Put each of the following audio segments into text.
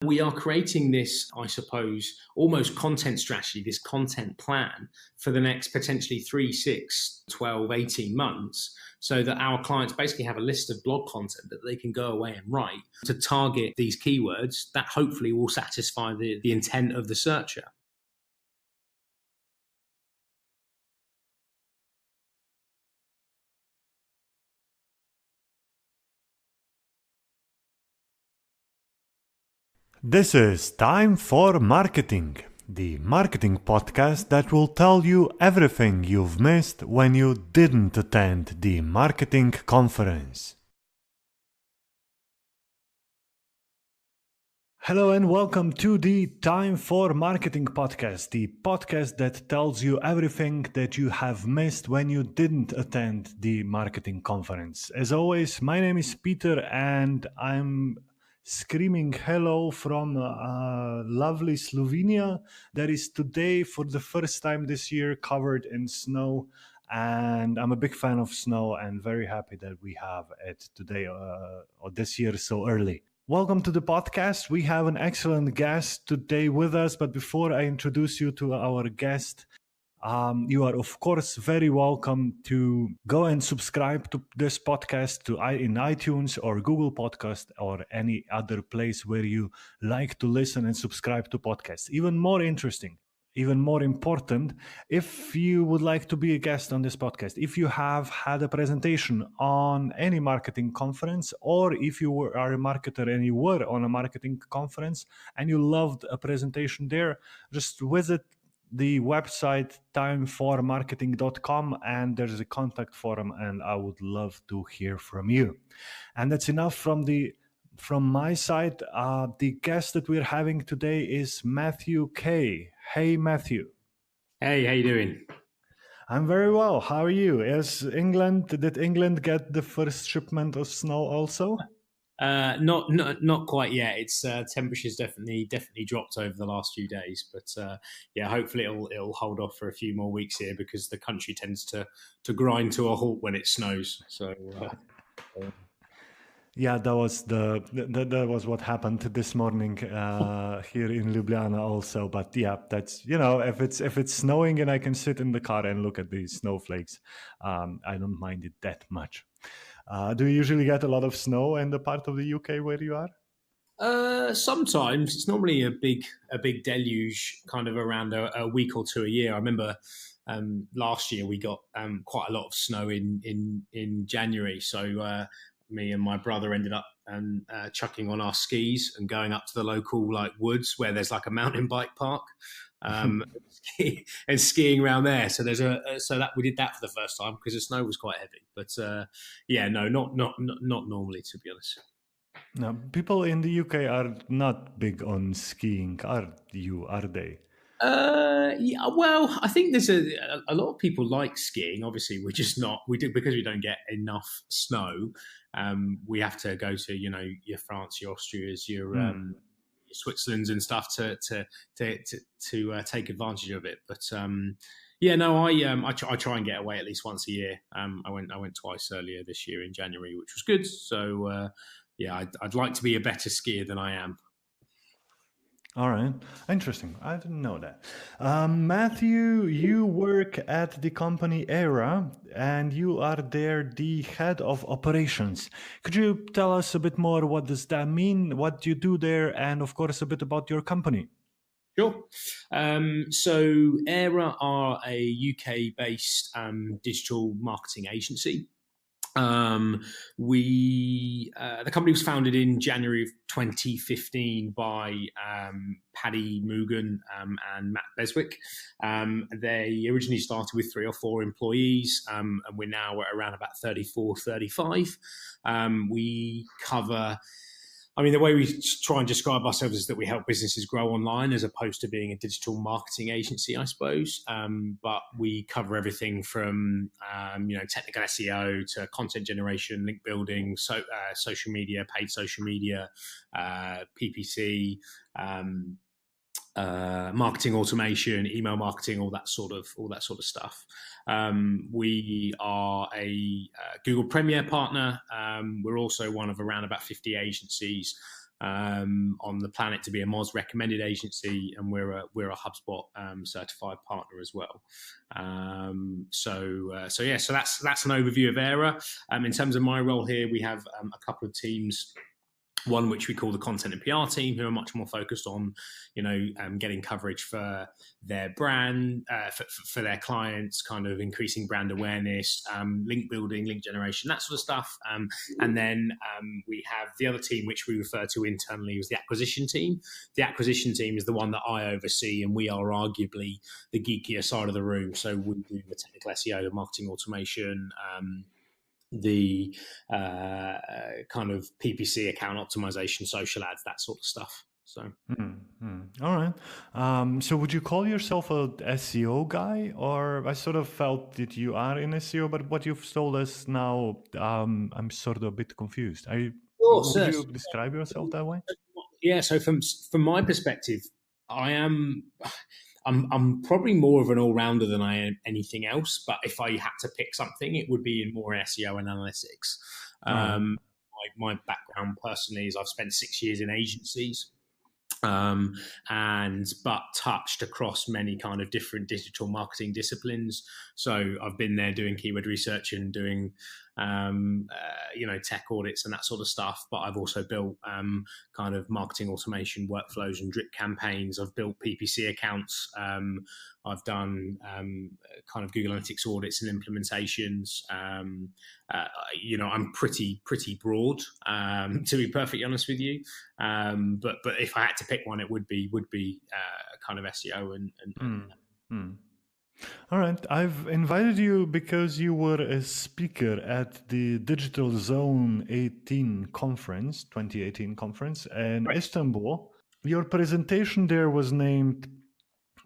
We are creating this, I suppose, almost content strategy, this content plan for the next potentially 3, 6, 12, 18 months, so that our clients basically have a list of blog content that they can go away and write to target these keywords that hopefully will satisfy the intent of the searcher. This is Time for Marketing, the marketing podcast that will tell you everything you've missed when you didn't attend the marketing conference. Hello and welcome to the Time for Marketing podcast, the podcast that tells you everything that you have missed when you didn't attend the marketing conference. As always, my name is Peter and I'm screaming hello from lovely Slovenia that is today for the first time this year covered in snow, and I'm a big fan of snow and very happy that we have it today or this year so early. Welcome to the podcast. We have an excellent guest today with us, but before I introduce you to our guest, you are, of course, very welcome to go and subscribe to this podcast in iTunes or Google Podcast or any other place where you like to listen and subscribe to podcasts. Even more interesting, even more important, if you would like to be a guest on this podcast, if you have had a presentation on any marketing conference, or if you are a marketer and you were on a marketing conference and you loved a presentation there, just visit the website timeformarketing.com and there's a contact form and I would love to hear from you. And that's enough from my side. The guest that we're having today is Matthew Kay. Hey, Matthew. Hey, how you doing? I'm very well. How are you? Did England get the first shipment of snow also? Not quite yet. It's temperatures definitely dropped over the last few days, but yeah, hopefully it'll hold off for a few more weeks here because the country tends to grind to a halt when it snows. So. Yeah, that was what happened this morning here in Ljubljana also. But yeah, that's if it's snowing and I can sit in the car and look at these snowflakes, I don't mind it that much. Do you usually get a lot of snow in the part of the UK where you are? Sometimes it's normally a big deluge, kind of around a week or two a year. I remember last year we got quite a lot of snow in January, so me and my brother ended up chucking on our skis and going up to the local woods where there's a mountain bike park. And skiing around there. So we did that for the first time because the snow was quite heavy. But yeah, no, not normally, to be honest. Now, people in the UK are not big on skiing, are they? Yeah, well, I think there's a lot of people like skiing. Obviously, we're just not. We do because we don't get enough snow. We have to go to your France, your Austrias, your Switzerland's and stuff to take advantage of it. But yeah, no, I try and get away at least once a year. I went twice earlier this year in January, which was good. So yeah, I'd like to be a better skier than I am. All right. Interesting. I didn't know that. Matthew, you work at the company Aira and you are there the head of operations. Could you tell us a bit more? What does that mean? What do you do there? And of course, a bit about your company. Sure. So Aira are a UK-based digital marketing agency. The company was founded in January of 2015 by Paddy Moogan and Matt Beswick. They originally started with 3 or 4 employees, and we're now at around about 34, 35. We cover... the way we try and describe ourselves is that we help businesses grow online as opposed to being a digital marketing agency, I suppose. But we cover everything from, technical SEO to content generation, link building, social media, paid social media, PPC, marketing automation, email marketing, all that sort of stuff. We are a Google Premier partner. We're also one of around about 50 agencies on the planet to be a Moz recommended agency, and we're a HubSpot certified partner as well. So that's an overview of Aira. In terms of my role here, we have a couple of teams. One which we call the content and PR team, who are much more focused on, getting coverage for their brand, for their clients, kind of increasing brand awareness, link building, link generation, that sort of stuff. And then we have the other team, which we refer to internally as the acquisition team. The acquisition team is the one that I oversee, and we are arguably the geekier side of the room. So we do the technical SEO, the marketing automation, the kind of PPC account optimization, social ads, that sort of stuff. So, all right. So, would you call yourself a SEO guy, or I sort of felt that you are in SEO, but what you've told us now, I'm sort of a bit confused. Would you describe yourself that way? Yeah. So, from my perspective, I'm probably more of an all-rounder than I am anything else. But if I had to pick something, it would be in more SEO and analytics. My background personally is I've spent 6 years in agencies, but touched across many kind of different digital marketing disciplines. So I've been there doing keyword research and doing tech audits and that sort of stuff. But I've also built kind of marketing automation workflows and drip campaigns. I've built PPC accounts. I've done kind of Google Analytics audits and implementations. I'm pretty broad, to be perfectly honest with you. But if I had to pick one, it would be kind of SEO and All right. I've invited you because you were a speaker at the Digitalzone 2018 conference in Istanbul. Your presentation there was named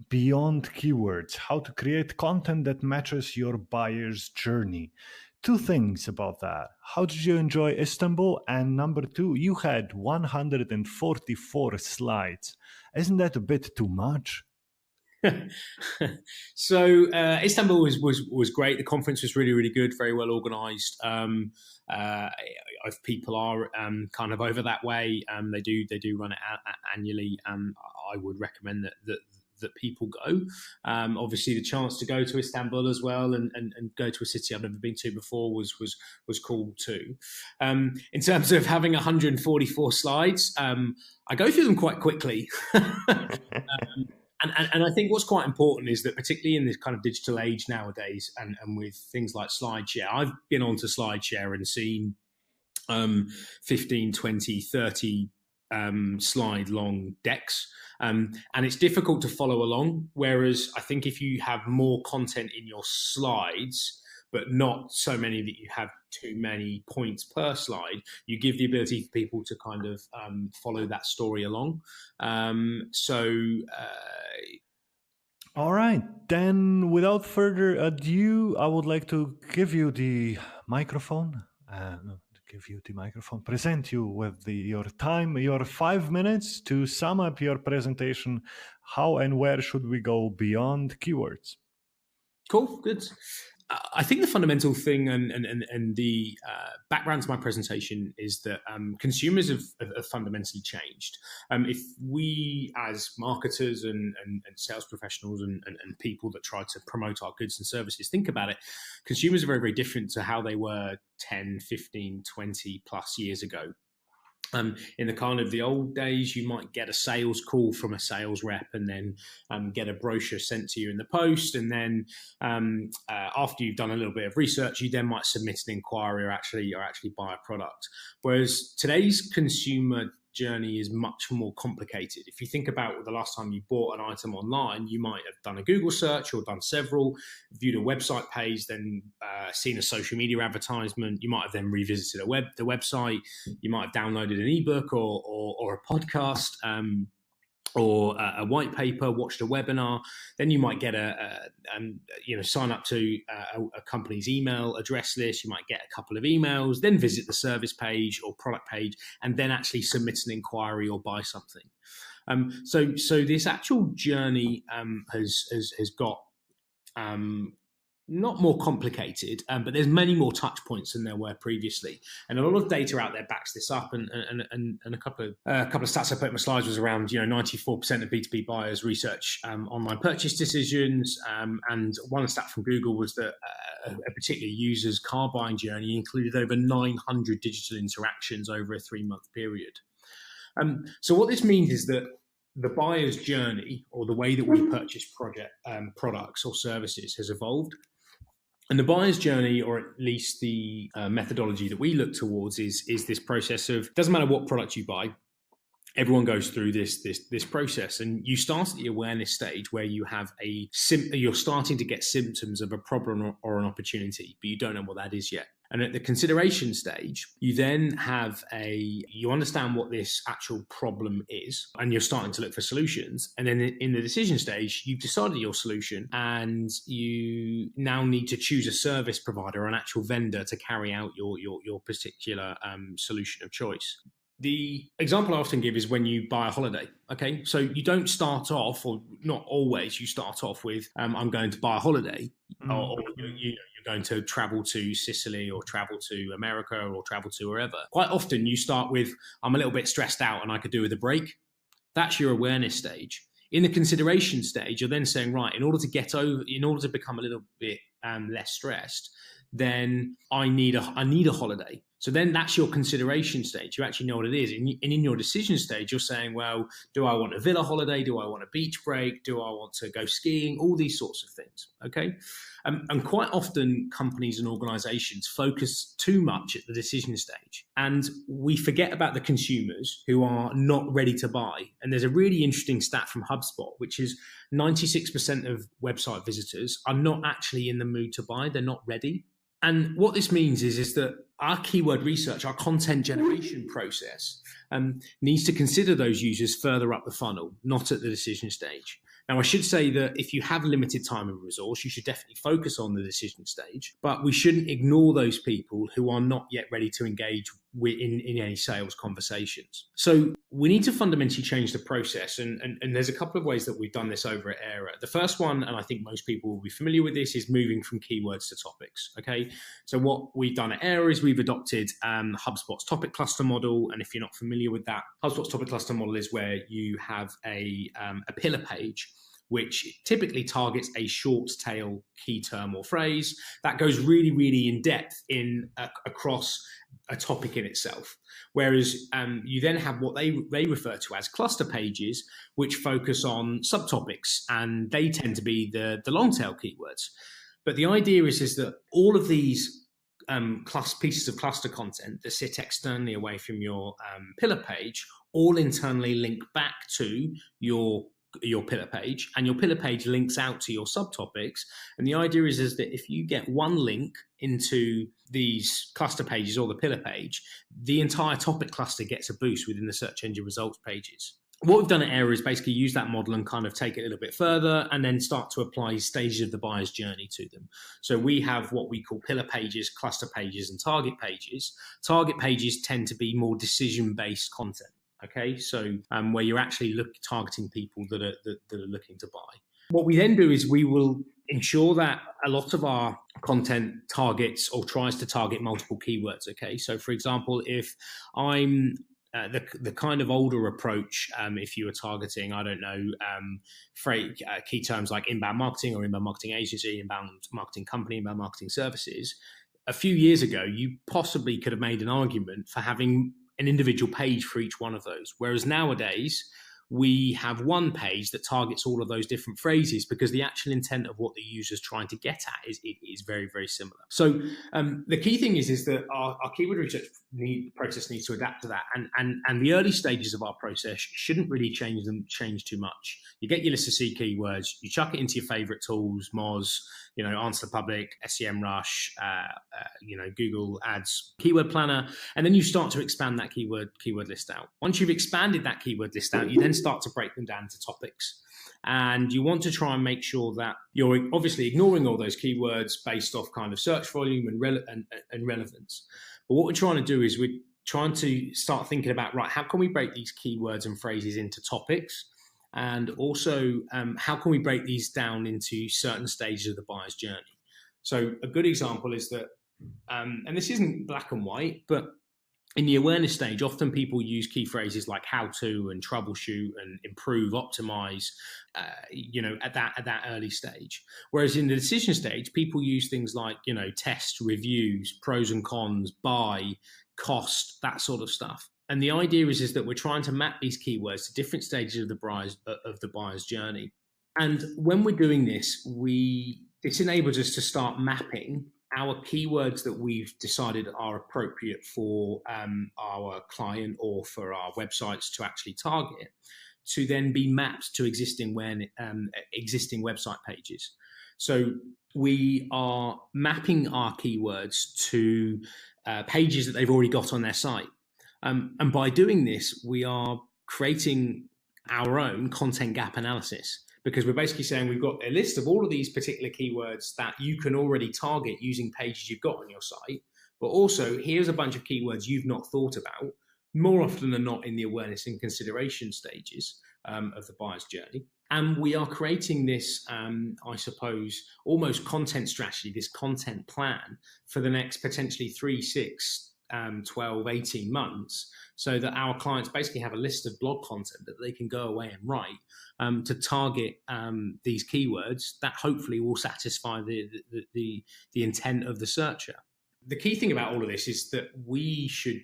Beyond Keywords, How to Create Content That Matches Your Buyer's Journey. 2 things about that. How did you enjoy Istanbul? And number 2, you had 144 slides. Isn't that a bit too much? So Istanbul was great. The conference was really, really good, very well organized. If people are kind of over that way, they do run it annually. I would recommend that people go. Obviously, the chance to go to Istanbul as well and go to a city I've never been to before was cool too. In terms of having 144 slides, I go through them quite quickly. And I think what's quite important is that, particularly in this kind of digital age nowadays, and with things like SlideShare, I've been onto SlideShare and seen 15, 20, 30 slide long decks. And it's difficult to follow along. Whereas I think if you have more content in your slides, but not so many that you have too many points per slide, you give the ability for people to kind of follow that story along. All right, then without further ado, I would like to give you the microphone. Present you with your time, your 5 minutes to sum up your presentation. How and where should we go beyond keywords? Cool, good. I think the fundamental thing and the background to my presentation is that consumers have fundamentally changed. If we, as marketers and sales professionals and people that try to promote our goods and services, think about it, consumers are very, very different to how they were 10, 15, 20 plus years ago. In the kind of the old days, you might get a sales call from a sales rep and then get a brochure sent to you in the post. And then after you've done a little bit of research, you then might submit an inquiry or actually buy a product. Whereas today's consumer journey is much more complicated. If you think about the last time you bought an item online, you might have done a Google search or done several, viewed a website page, then seen a social media advertisement. You might have then revisited the website. You might have downloaded an ebook or a podcast. Or a white paper, watched a webinar, then you might get sign up to a company's email address list. You might get a couple of emails, then visit the service page or product page, and then actually submit an inquiry or buy something. So this actual journey has got not more complicated, but there's many more touch points than there were previously, and a lot of data out there backs this up. And a couple of stats I put in my slides was around 94% of B2B buyers research online purchase decisions, and one stat from Google was that a particular user's car buying journey included over 900 digital interactions over a 3-month period. So what this means is that the buyer's journey, or the way that we purchase products or services, has evolved. And the buyer's journey, or at least the methodology that we look towards, is this process of, doesn't matter what product you buy, everyone goes through this process, and you start at the awareness stage where you have you're starting to get symptoms of a problem or an opportunity, but you don't know what that is yet. And at the consideration stage, you then you understand what this actual problem is, and you're starting to look for solutions. And then in the decision stage, you've decided your solution, and you now need to choose a service provider or an actual vendor to carry out your particular solution of choice. The example I often give is when you buy a holiday. Okay, so you don't start off, or not always, you start off with I'm going to buy a holiday, or you're going to travel to Sicily, or travel to America, or travel to wherever. Quite often you start with I'm a little bit stressed out and I could do with a break. That's your awareness stage. In the consideration stage, you're then saying, right, in order to become a little bit less stressed, then I need a holiday. So then that's your consideration stage. You actually know what it is. And in your decision stage, you're saying, well, do I want a villa holiday? Do I want a beach break? Do I want to go skiing? All these sorts of things, okay? And quite often companies and organizations focus too much at the decision stage. And we forget about the consumers who are not ready to buy. And there's a really interesting stat from HubSpot, which is 96% of website visitors are not actually in the mood to buy. They're not ready. And what this means is that our keyword research, our content generation process, needs to consider those users further up the funnel, not at the decision stage. Now, I should say that if you have limited time and resource, you should definitely focus on the decision stage, but we shouldn't ignore those people who are not yet ready to engage in any sales conversations. So we need to fundamentally change the process, and there's a couple of ways that we've done this over at Aira. The first one, and I think most people will be familiar with this, is moving from keywords to topics. Okay, so what we've done at Aira is we've adopted HubSpot's topic cluster model, and if you're not familiar with that, HubSpot's topic cluster model is where you have a pillar page which typically targets a short tail key term or phrase that goes really, really in depth across a topic in itself. Whereas you then have what they refer to as cluster pages, which focus on subtopics, and they tend to be the long tail keywords. But the idea is that all of these pieces of cluster content that sit externally away from your pillar page all internally link back to your pillar page, and your pillar page links out to your subtopics. And the idea is that if you get one link into these cluster pages or the pillar page, the entire topic cluster gets a boost within the search engine results pages. What we've done at Aira is basically use that model and kind of take it a little bit further, and then start to apply stages of the buyer's journey to them. So we have what we call pillar pages, cluster pages, and target pages. Target pages tend to be more decision-based content. Okay, so where you're actually targeting people that are looking to buy. What we then do is we will ensure that a lot of our content targets or tries to target multiple keywords. Okay, so for example, if I'm the kind of older approach, if you were targeting, I don't know, key terms like inbound marketing or inbound marketing agency, inbound marketing company, inbound marketing services, a few years ago, you possibly could have made an argument for having an individual page for each one of those. Whereas nowadays, we have one page that targets all of those different phrases, because the actual intent of what the user's trying to get at is very, very similar. So the key thing is that our keyword research process needs to adapt to that. And the early stages of our process shouldn't really change too much. You get your list of C keywords, you chuck it into your favorite tools, Moz, Answer the Public, SEMrush, Google Ads, Keyword Planner, and then you start to expand that keyword list out. Once you've expanded that keyword list out, you then start to break them down to topics. And you want to try and make sure that you're obviously ignoring all those keywords based off kind of search volume and relevance. But what we're trying to do is we're trying to start thinking about, right, how can we break these keywords and phrases into topics? And also, how can we break these down into certain stages of the buyer's journey? So a good example is that, and this isn't black and white, but in the awareness stage, often people use key phrases like how to and troubleshoot and improve, optimize, at that early stage. Whereas in the decision stage, people use things like, test, reviews, pros and cons, buy, cost, that sort of stuff. And the idea is that we're trying to map these keywords to different stages of the buyer's journey. And when we're doing this, this enables us to start mapping our keywords that we've decided are appropriate for our client or for our websites to actually target, to then be mapped to existing website pages. So we are mapping our keywords to pages that they've already got on their site. And by doing this, we are creating our own content gap analysis, because we're basically saying we've got a list of all of these particular keywords that you can already target using pages you've got on your site. But also, here's a bunch of keywords you've not thought about, more often than not in the awareness and consideration stages of the buyer's journey. And we are creating this, I suppose, almost content strategy, this content plan for the next potentially 3, 6, 12, 18 months, so that our clients basically have a list of blog content that they can go away and write to target these keywords that hopefully will satisfy the intent of the searcher. The key thing about all of this is that we should,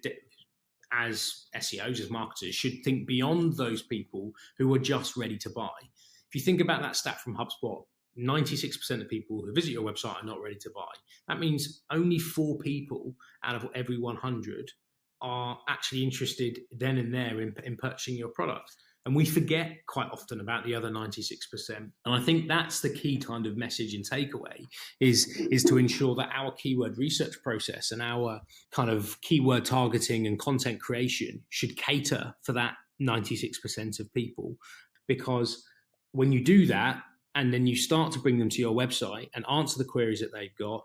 as SEOs, as marketers, should think beyond those people who are just ready to buy. If you think about that stat from HubSpot, 96% of people who visit your website are not ready to buy. That means only 4 people out of every 100 are actually interested then and there in purchasing your product. And we forget quite often about the other 96%. And I think that's the key kind of message and takeaway is to ensure that our keyword research process and our kind of keyword targeting and content creation should cater for that 96% of people. Because when you do that, and then you start to bring them to your website and answer the queries that they've got,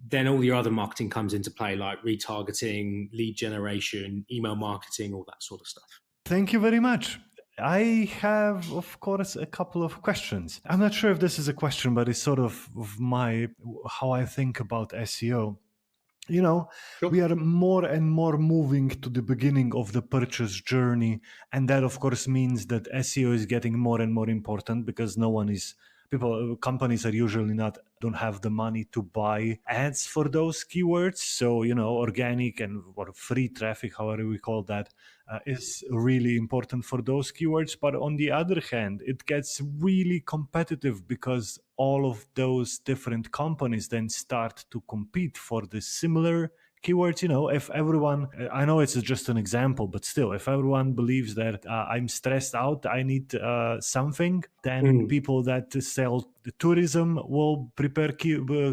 then all your other marketing comes into play, like retargeting, lead generation, email marketing, all that sort of stuff. Thank you very much. I have, of course, a couple of questions. I'm not sure if this is a question, but it's sort of how I think about SEO. Sure. We are more and more moving to the beginning of the purchase journey. And that, of course, means that SEO is getting more and more important, because companies are usually don't have the money to buy ads for those keywords. So, organic and free traffic, however we call that, is really important for those keywords. But on the other hand, it gets really competitive, because all of those different companies then start to compete for the similar keywords. If everyone, I know it's just an example, but still, if everyone believes that I'm stressed out, I need something, then people that sell the tourism will prepare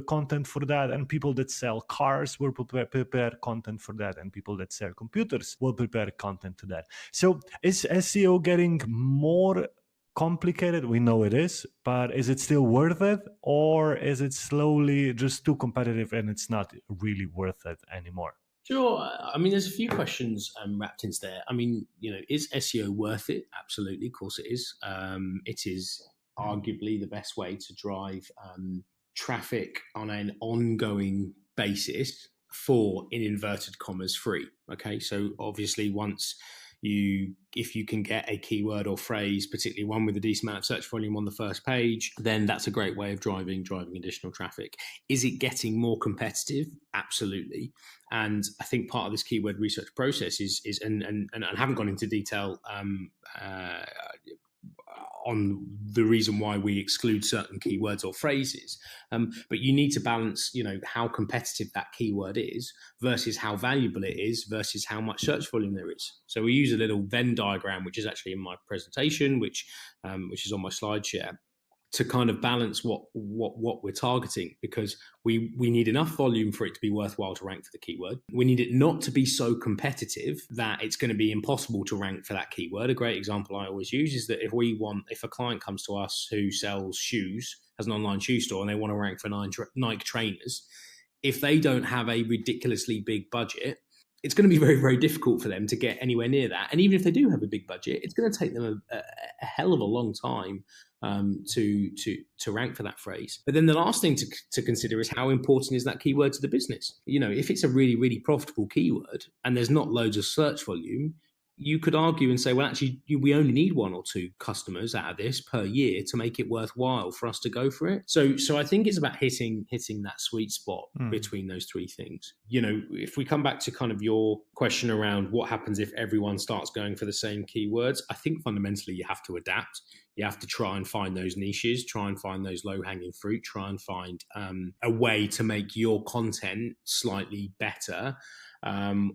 content for that, and people that sell cars will prepare content for that, and people that sell computers will prepare content to that. So is SEO getting more complicated? We know it is, but is it still worth it, or is it slowly just too competitive and it's not really worth it anymore? Sure. I mean, there's a few questions wrapped into there. I mean, is SEO worth it? Absolutely. Of course it is. It is arguably the best way to drive traffic on an ongoing basis for, in inverted commas, free. Okay. So obviously if you can get a keyword or phrase, particularly one with a decent amount of search volume on the first page, then that's a great way of driving additional traffic. Is it getting more competitive? Absolutely. And I think part of this keyword research process is and I haven't gone into detail on the reason why we exclude certain keywords or phrases, but you need to balance, how competitive that keyword is versus how valuable it is versus how much search volume there is. So we use a little Venn diagram, which is actually in my presentation, which is on my slide share, to kind of balance what we're targeting, because we need enough volume for it to be worthwhile to rank for the keyword. We need it not to be so competitive that it's going to be impossible to rank for that keyword. A great example I always use is that if a client comes to us who sells shoes, has an online shoe store, and they want to rank for Nike trainers, if they don't have a ridiculously big budget, it's going to be very, very difficult for them to get anywhere near that. And even if they do have a big budget, it's going to take them a hell of a long time to rank for that phrase. But then the last thing to consider is how important is that keyword to the business. If it's a really, really profitable keyword and there's not loads of search volume, you could argue and say, well, actually, we only need 1 or 2 customers out of this per year to make it worthwhile for us to go for it. So I think it's about hitting that sweet spot between those 3 things. If we come back to kind of your question around what happens if everyone starts going for the same keywords, I think fundamentally you have to adapt. You have to try and find those niches, try and find those low-hanging fruit, try and find a way to make your content slightly better,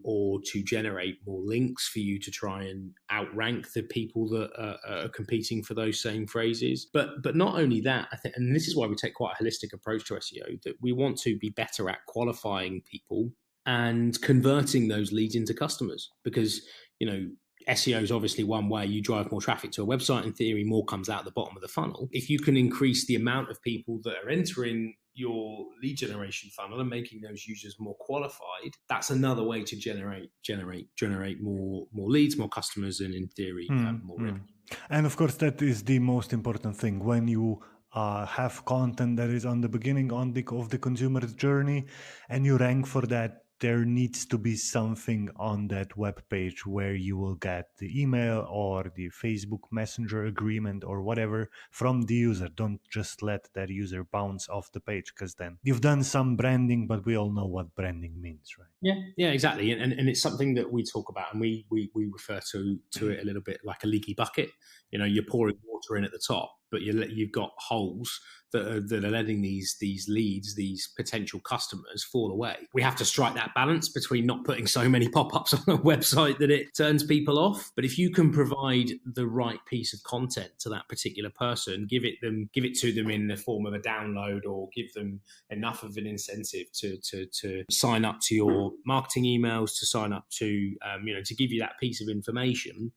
or to generate more links for you to try and outrank the people that are competing for those same phrases. But not only that, I think, and this is why we take quite a holistic approach to SEO, that we want to be better at qualifying people and converting those leads into customers, because SEO is obviously one way. You drive more traffic to a website. In theory, more comes out the bottom of the funnel. If you can increase the amount of people that are entering your lead generation funnel and making those users more qualified, that's another way to generate more leads, more customers, and in theory, more revenue. And of course, that is the most important thing. When you have content that is on the beginning of the consumer's journey and you rank for that, there needs to be something on that web page where you will get the email or the Facebook Messenger agreement or whatever from the user. Don't just let that user bounce off the page, because then you've done some branding, but we all know what branding means, right? Yeah, exactly. And it's something that we talk about, and we refer to it a little bit like a leaky bucket. You're pouring water in at the top, but you've got holes that are letting these leads, these potential customers, fall away. We have to strike that balance between not putting so many pop-ups on a website that it turns people off. But if you can provide the right piece of content to that particular person, give it to them in the form of a download, or give them enough of an incentive to sign up to your marketing emails, to sign up to to give you that piece of information.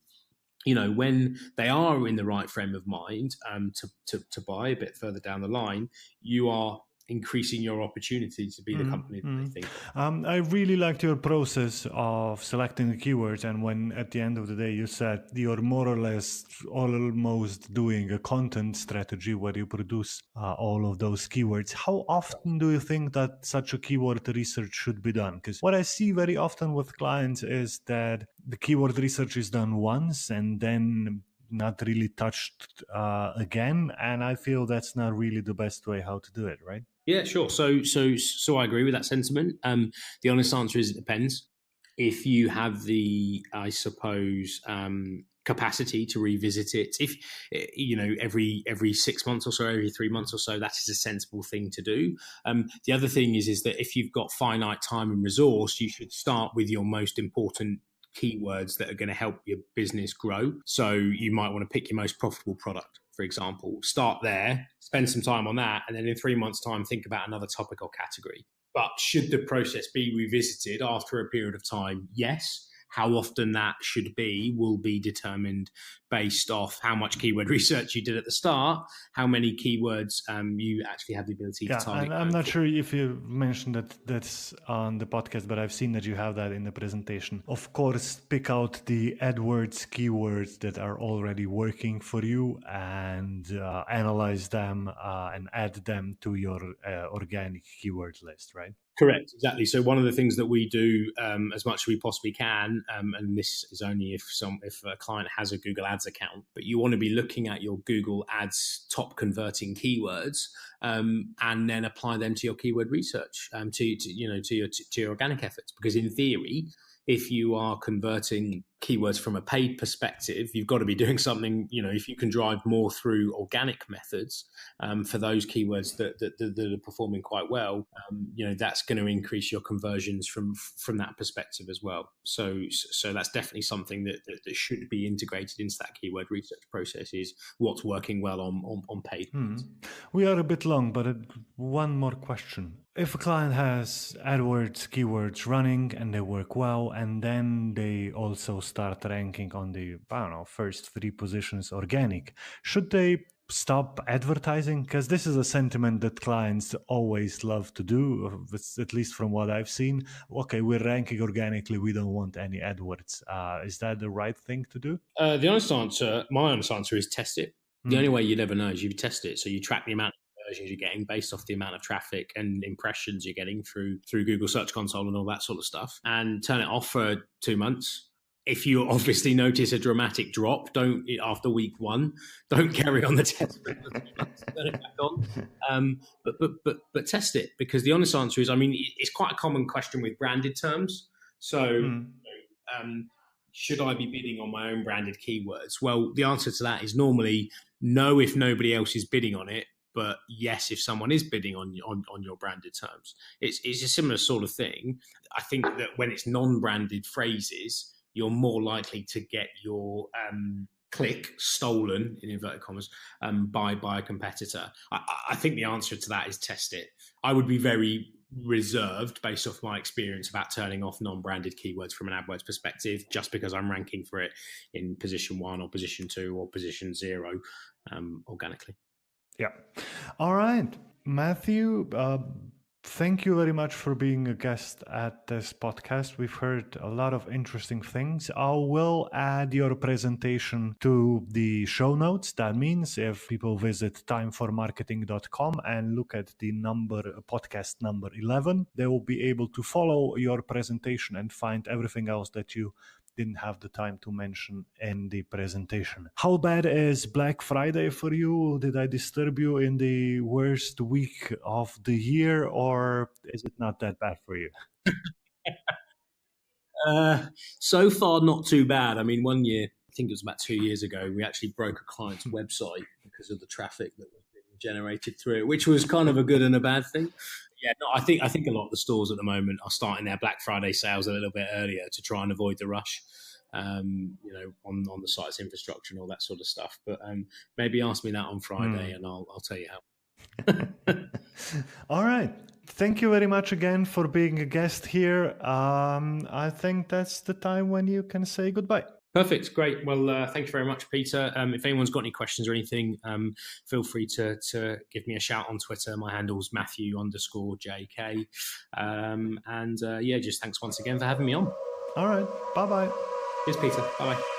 When they are in the right frame of mind to buy a bit further down the line, you are increasing your opportunity to be the company that they think. I really liked your process of selecting the keywords, and when at the end of the day you said you're more or less almost doing a content strategy where you produce all of those keywords. How often do you think that such a keyword research should be done? Because what I see very often with clients is that the keyword research is done once and then not really touched again, and I feel that's not really the best way how to do it, right? Yeah, sure. So I agree with that sentiment. The honest answer is it depends. If you have the, I suppose, capacity to revisit it, if every 6 months or so, every 3 months or so, that is a sensible thing to do. The other thing is that if you've got finite time and resource, you should start with your most important keywords that are going to help your business grow. So you might want to pick your most profitable product, for example. Start there, spend some time on that, and then in 3 months' time, think about another topic or category. But should the process be revisited after a period of time? Yes. How often that should be will be determined based off how much keyword research you did at the start, how many keywords you actually have the ability to target. I'm not sure if you mentioned that's on the podcast, but I've seen that you have that in the presentation. Of course, pick out the AdWords keywords that are already working for you and analyze them and add them to your organic keyword list, right? Correct, exactly. So one of the things that we do as much as we possibly can, and this is only if a client has a Google Ads account, but you want to be looking at your Google Ads top converting keywords and then apply them to your keyword research, to your organic efforts. Because in theory, if you are converting keywords from a paid perspective, you've got to be doing something. If you can drive more through organic methods for those keywords that are performing quite well, that's going to increase your conversions from that perspective as well. So that's definitely something that should be integrated into that keyword research process, is what's working well on paid. We are a bit long, but one more question. If a client has AdWords keywords running and they work well, and then they also start ranking on the, first 3 positions organic, should they stop advertising? Because this is a sentiment that clients always love to do, at least from what I've seen. Okay, we're ranking organically, we don't want any AdWords. Is that the right thing to do? My honest answer is test it. The only way you'd ever know is you test it. So you track the amount of conversions you're getting based off the amount of traffic and impressions you're getting through Google Search Console and all that sort of stuff, and turn it off for 2 months. If you obviously notice a dramatic drop, don't after week 1, don't carry on the test. Turn it back on, but test it, because the honest answer is, I mean, it's quite a common question with branded terms. So, should I be bidding on my own branded keywords? Well, the answer to that is normally no if nobody else is bidding on it, but yes if someone is bidding on your branded terms. It's a similar sort of thing. I think that when it's non-branded phrases, you're more likely to get your click stolen, in inverted commas, by a competitor. I think the answer to that is test it. I would be very reserved based off my experience about turning off non-branded keywords from an AdWords perspective, just because I'm ranking for it in position 1 or position 2 or position 0 organically. Yeah. All right, Matthew, thank you very much for being a guest at this podcast. We've heard a lot of interesting things. I will add your presentation to the show notes. That means if people visit timeformarketing.com and look at the podcast number 11, they will be able to follow your presentation and find everything else that you didn't have the time to mention in the presentation. How bad is Black Friday for you? Did I disturb you in the worst week of the year, or is it not that bad for you? So far, not too bad. I mean, one year, I think it was about 2 years ago, we actually broke a client's website because of the traffic that was being generated through it, which was kind of a good and a bad thing. Yeah, no, I think a lot of the stores at the moment are starting their Black Friday sales a little bit earlier to try and avoid the rush, on the site's infrastructure and all that sort of stuff. But maybe ask me that on Friday, and I'll tell you how. All right. Thank you very much again for being a guest here. I think that's the time when you can say goodbye. Perfect. Great. Well, thank you very much, Peter. If anyone's got any questions or anything, feel free to give me a shout on Twitter. My handle's Matthew_JK. Just thanks once again for having me on. All right. Bye-bye. Cheers, Peter. Bye-bye.